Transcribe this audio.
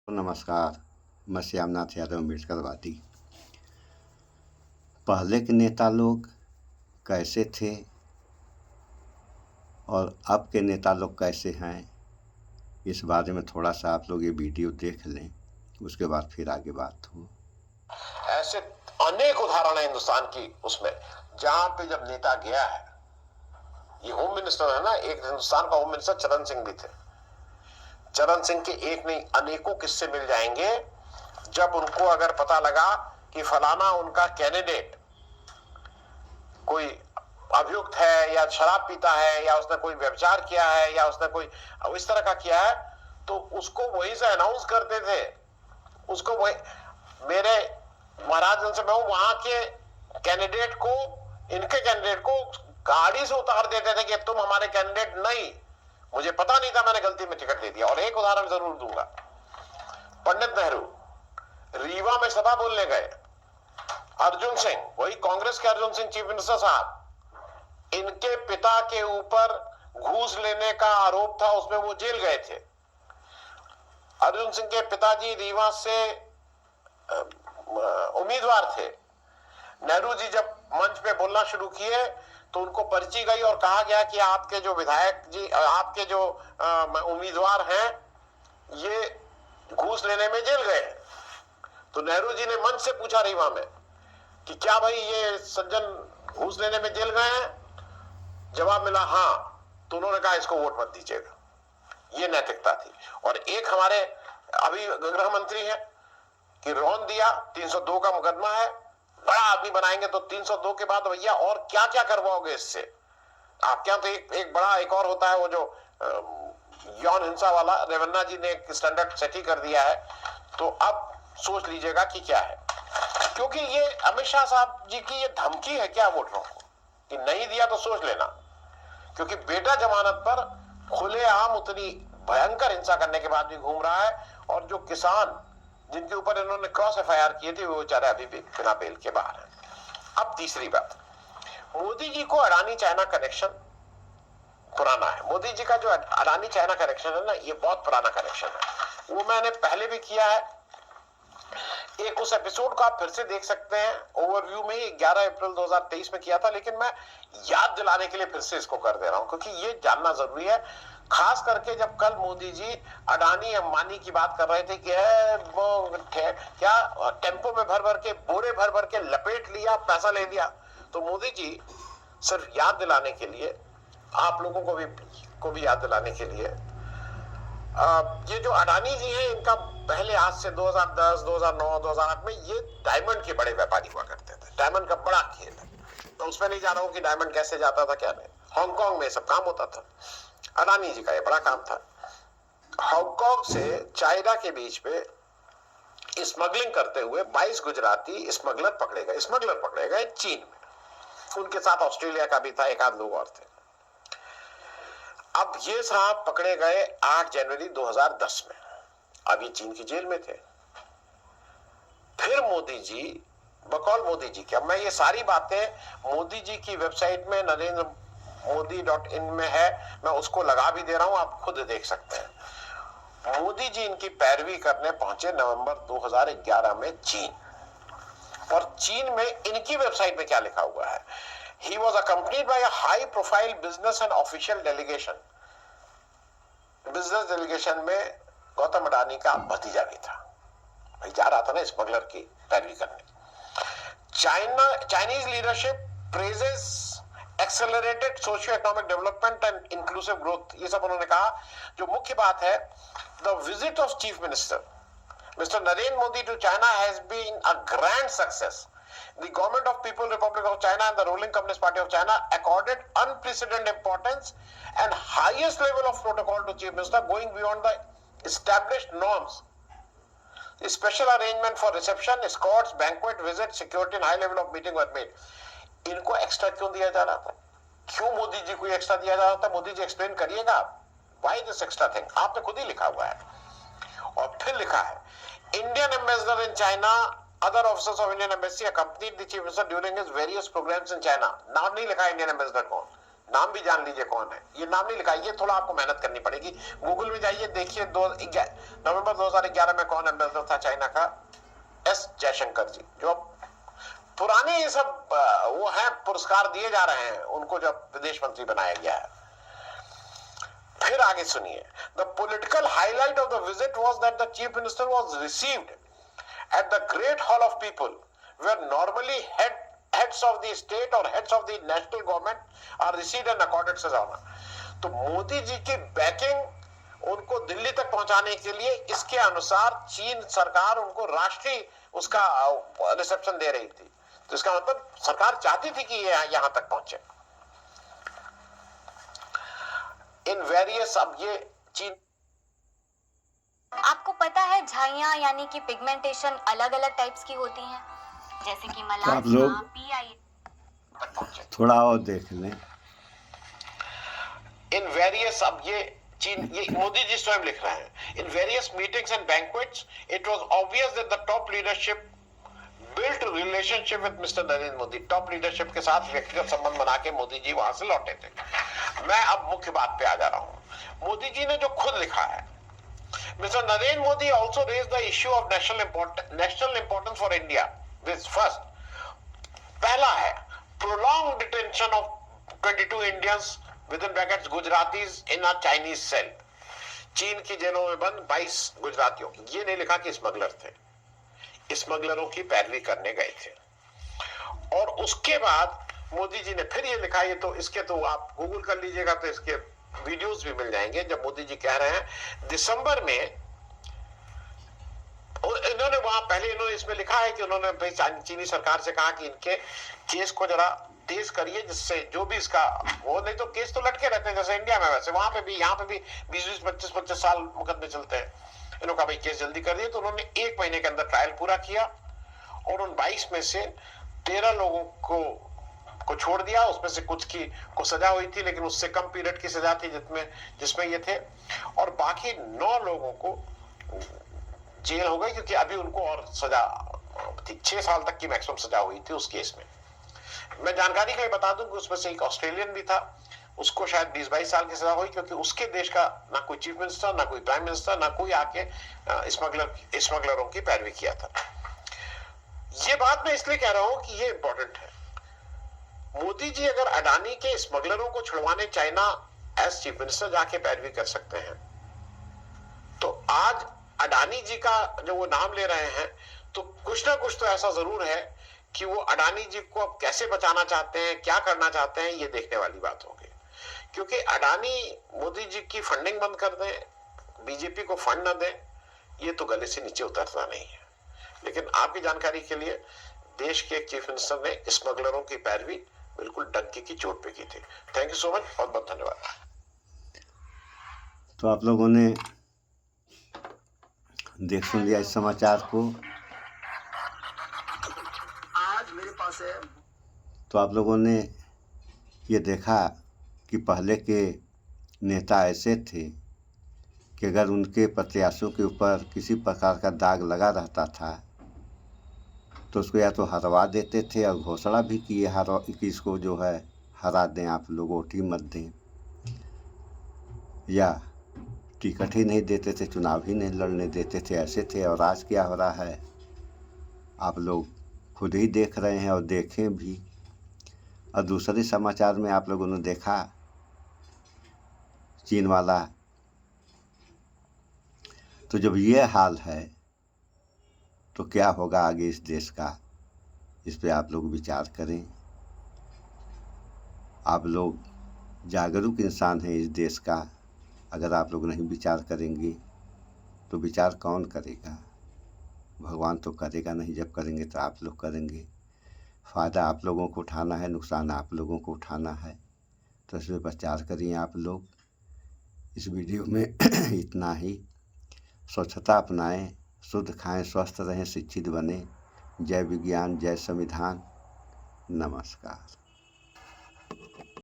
नमस्कार। मैं श्यामनाथ यादव अम्बेडकरवादी। पहले के नेता लोग कैसे थे और अब के नेता लोग कैसे हैं, इस बारे में थोड़ा सा आप लोग ये वीडियो देख लें, उसके बाद फिर आगे बात हो। ऐसे अनेक उदाहरण है हिंदुस्तान की उसमें जहां पे जब नेता गया है, ये होम मिनिस्टर है ना, एक हिंदुस्तान का होम मिनिस्टर चरण सिंह भी थे। चरण सिंह के एक नहीं अनेकों किस्से मिल जाएंगे जब उनको अगर पता लगा कि फलाना उनका कैंडिडेट कोई अभियुक्त है या शराब पीता है या उसने कोई व्यभिचार किया है या उसने कोई इस तरह का किया है, तो उसको वहीं से अनाउंस करते थे। उसको वही मेरे महाराज से मैं वहां के कैंडिडेट को, इनके कैंडिडेट को गाड़ी से उतार देते थे कि तुम हमारे कैंडिडेट नहीं। मुझे पता नहीं था, मैंने गलती में टिकट दे दिया। और एक उदाहरण जरूर दूंगा, पंडित नेहरू रीवा में सभा बोलने गए। अर्जुन सिंह, वही कांग्रेस के अर्जुन सिंह चीफ मिनिस्टर साहब, इनके पिता के ऊपर घूस लेने का आरोप था, उसमें वो जेल गए थे। अर्जुन सिंह के पिताजी रीवा से उम्मीदवार थे। नेहरू जी जब मंच पे बोलना शुरू किए तो उनको पर्ची गई और कहा गया कि आपके जो विधायक जी, आपके जो उम्मीदवार हैं, ये घूस लेने में जेल गए। तो नेहरू जी ने मंच से पूछा रीवा में कि क्या भाई ये सज्जन घूस लेने में जेल गए हैं? जवाब मिला हाँ। तो उन्होंने कहा इसको वोट मत दीजिएगा। ये नैतिकता थी। और एक हमारे अभी गृह मंत्री हैं कि रौन दिया, 302 का मुकदमा है, बड़ा आदमी बनाएंगे तो 302 के बाद भैया और क्या क्या करवाओगे इससे? आपके यहाँ तो एक बड़ा एक और होता है, वो जो यौन हिंसा वाला, रेवन्ना जी ने एक स्टैंडर्ड सेट ही कर दिया है। तो अब सोच लीजिएगा कि क्या है, क्योंकि ये अमित शाह साहब जी की ये धमकी है क्या वोटरों को कि नहीं दिया तो सोच लेना। क्योंकि बेटा जमानत पर खुलेआम उतनी भयंकर हिंसा करने के बाद भी घूम रहा है, और जो किसान जिनके ऊपर इन्होंने क्रॉस एफआईआर किए थे वो बेचारे अभी भी बिना बेल के बाहर हैं। अब तीसरी बात, मोदी जी को अडानी चाइना कनेक्शन पुराना है। मोदी जी का जो अडानी चाइना कनेक्शन है ना, ये बहुत पुराना कनेक्शन है। वो मैंने पहले भी किया है, एक उस एपिसोड को आप फिर से देख सकते हैं ओवरव्यू में, 11 अप्रैल 2023 में किया था, लेकिन मैं याद दिलाने के लिए फिर से इसको कर दे रहा हूं क्योंकि ये जानना जरूरी है। खास करके जब कल मोदी जी अडानी अंबानी की बात कर रहे थे कि क्या टेम्पो में भर भर के, बोरे भर भर के लपेट लिया, पैसा ले लिया। तो मोदी जी सिर्फ याद दिलाने के लिए, आप लोगों को भी याद दिलाने के लिए, ये जो अडानी जी हैं, इनका पहले आज से 2010, 2009, 2008 में ये डायमंड के बड़े व्यापारी हुआ करते थे। डायमंड का बड़ा खेल है, तो उसमें नहीं जा रहा हूं कि डायमंड कैसे जाता था, क्या नहीं। हांगकांग में सब काम होता था। अडानी जी का ये बड़ा काम था। हांगकांग से चाइना के बीच में स्मगलिंग करते हुए 22 गुजराती स्मगलर पकड़े गए चीन में। उनके साथ ऑस्ट्रेलिया का भी था, एक आध लोग और थे। अब ये साहब पकड़े गए 8 जनवरी 2010 में। अब ये चीन की जेल में थे। फिर मोदी जी, बकौल मोदी जी की, अब मैं ये सारी बातें मोदी जी की वेबसाइट में NarendraModi.in में है, मैं उसको लगा भी दे रहा हूं, आप खुद देख सकते हैं। मोदी जी इनकी पैरवी करने पहुंचे नवंबर 2011 में चीन। और चीन में इनकी वेबसाइट में क्या लिखा हुआ है? He was accompanied by a high-profile business and official delegation. Business delegation में गौतम अडानी का भतीजा भी था। भाई जा रहा था ना स्मगलर की पैरवी करने। Chinese leadership praises accelerated socio economic development and inclusive growth, ये सब उन्होंने कहा। जो मुख्य बात है, the visit of chief minister Mr. Narendra Modi to China has been a grand success. The government of People's Republic of China and the ruling Communist Party of China accorded unprecedented importance and highest level of protocol to Chief Minister, going beyond the established norms. A special arrangement for reception, escorts, banquet, visit, security and high level of meeting were made. इनको extra क्यों दिया जा रहा था? क्यों मोदी जी को extra दिया जा रहा था? मोदी जी एक्सप्लेन करिएगा, why this extra thing? आपने खुद ही लिखा हुआ है। और फिर लिखा है, Indian ambassador in China, other officers of Indian embassy accompanied the chief minister during his various programs in China. नाम नहीं लिखा Indian ambassador कौन, नाम भी जान लीजिए कौन है। ये नाम नहीं लिखा, ये थोड़ा आपको मेहनत करनी पड़ेगी। गूगल में जाइए, देखिए नवंबर 2011 में कौन एम्बेसडर था चाइना का, एस जयशंकर जी, जो पुराने ये सब वो हैं, पुरस्कार दिए जा रहे हैं उनको जब विदेश मंत्री बनाया गया है। फिर आगे सुनिए, the political highlight of the visit was that the chief minister was received at the Great Hall of People where normally heads of the state or heads of the national government are received and accorded such honor। तो मोदी जी की banking उनको दिल्ली तक पहुंचाने के लिए इसके अनुसार चीन सरकार उनको राष्ट्रीय उसका रिसेप्शन दे रही थी। तो इसका मतलब सरकार चाहती थी कि ये यहां तक पहुंचे। इन वेरियस, अब ये चीन, आपको पता है झाइयाँ यानी कि पिगमेंटेशन अलग अलग टाइप्स की होती हैं, जैसे कि आप लोग मलाज़मा, पीआई। थोड़ा और देख लें। इन वेरियस, अब ये चीन, ये मोदी जी स्वयं लिख रहे हैं, in various meetings and banquets it was obvious that the top leadership built relationship with mister Narendra Modi. Top leadership के साथ व्यक्तिगत संबंध बना के मोदी जी वहां से लौटे थे। मैं अब मुख्य बात पे आ जा रहा हूं। मोदी जी ने जो खुद लिखा है, Mr Narendra Modi also raise the issue of national importance for India. This first, पहला है prolong detention of 22 Indians with in brackets Gujaratis in a Chinese cell. चीन की जेलों में बंद 22 गुजरातियों, ये नहीं लिखा कि स्मगलर थे, स्मगलरों की पैरवी करने गए थे। और उसके बाद मोदी जी ने फिर ये लिखा, ये तो इसके तो आप गूगल कर लीजिएगा तो इसके वीडियोस भी मिल जाएंगे, जब मोदी जी कह रहे हैं दिसंबर में, इन्होंने वहां पहले इन्होंने इसमें लिखा है कि उन्होंने चीनी सरकार से कहा कि इनके केस को जरा तेज करिए, जिससे जो भी इसका वो, नहीं तो केस तो लटके रहते हैं जैसे इंडिया में, वैसे वहां पे भी, यहाँ पे भी 20-20, 25-25 साल मुकदमे चलते हैं। इन्होंने कहा भाई केस जल्दी कर दिए, तो उन्होंने 1 महीने के अंदर ट्रायल पूरा किया और उन 22 में से 13 लोगों को छोड़ दिया। उसमें से कुछ को सजा हुई थी, लेकिन उससे कम पीरियड की सजा थी जिसमें ये थे, और बाकी 9 लोगों को जेल हो गई, क्योंकि अभी उनको और सजा थी, 6 साल तक की मैक्सिमम सजा हुई थी उस केस में। मैं जानकारी के लिए बता दूं कि उसमें से एक ऑस्ट्रेलियन भी था, उसको शायद 20-22 साल की सजा हुई, क्योंकि उसके देश का ना कोई चीफ मिनिस्टर, ना कोई प्राइम मिनिस्टर, ना कोई आके स्मगलरों की पैरवी किया था। ये बात मैं इसलिए कह रहा हूं कि ये इंपॉर्टेंट है। मोदी जी अगर अडानी के स्मगलरों को छुड़वाने चाइना एज चीफ मिनिस्टर जाके पैरवी कर सकते हैं, तो आज अडानी जी का जो वो नाम ले रहे हैं, तो कुछ ना कुछ तो ऐसा जरूर है कि वो अडानी जी को अब कैसे बचाना चाहते हैं, क्या करना चाहते हैं, ये देखने वाली बात होगी। क्योंकि अडानी मोदी जी की फंडिंग बंद कर दें, बीजेपी को फंड न दें, ये तो गले से नीचे उतरता नहीं है। लेकिन आपकी जानकारी के लिए, देश के एक चीफ मिनिस्टर ने स्मगलरों की पैरवी बिल्कुल डंके की चोट पे की थी। थैंक यू सो मच, बहुत बहुत धन्यवाद। तो आप लोगों ने देख सुन लिया इस समाचार को। आज मेरे पास है, तो आप लोगों ने ये देखा कि पहले के नेता ऐसे थे कि अगर उनके प्रत्याशियों के ऊपर किसी प्रकार का दाग लगा रहता था तो उसको या तो हरवा देते थे और घोषणा भी किए कि इसको जो है हरा दें, आप लोग वोट ही मत दें, या टिकट ही नहीं देते थे, चुनाव ही नहीं लड़ने देते थे, ऐसे थे। और आज क्या हो रहा है आप लोग खुद ही देख रहे हैं और देखें भी। और दूसरे समाचार में आप लोगों ने देखा चीन वाला, तो जब ये हाल है तो क्या होगा आगे इस देश का, इस पे आप लोग विचार करें। आप लोग जागरूक इंसान हैं इस देश का, अगर आप लोग नहीं विचार करेंगे तो विचार कौन करेगा? भगवान तो करेगा नहीं, जब करेंगे तो आप लोग करेंगे। फ़ायदा आप लोगों को उठाना है, नुकसान आप लोगों को उठाना है, तो इसमें विचार करिए आप लोग। इस वीडियो में इतना ही। स्वच्छता अपनाएं, शुद्ध खाएं, स्वस्थ रहें, शिक्षित बने। जय विज्ञान, जय संविधान। नमस्कार।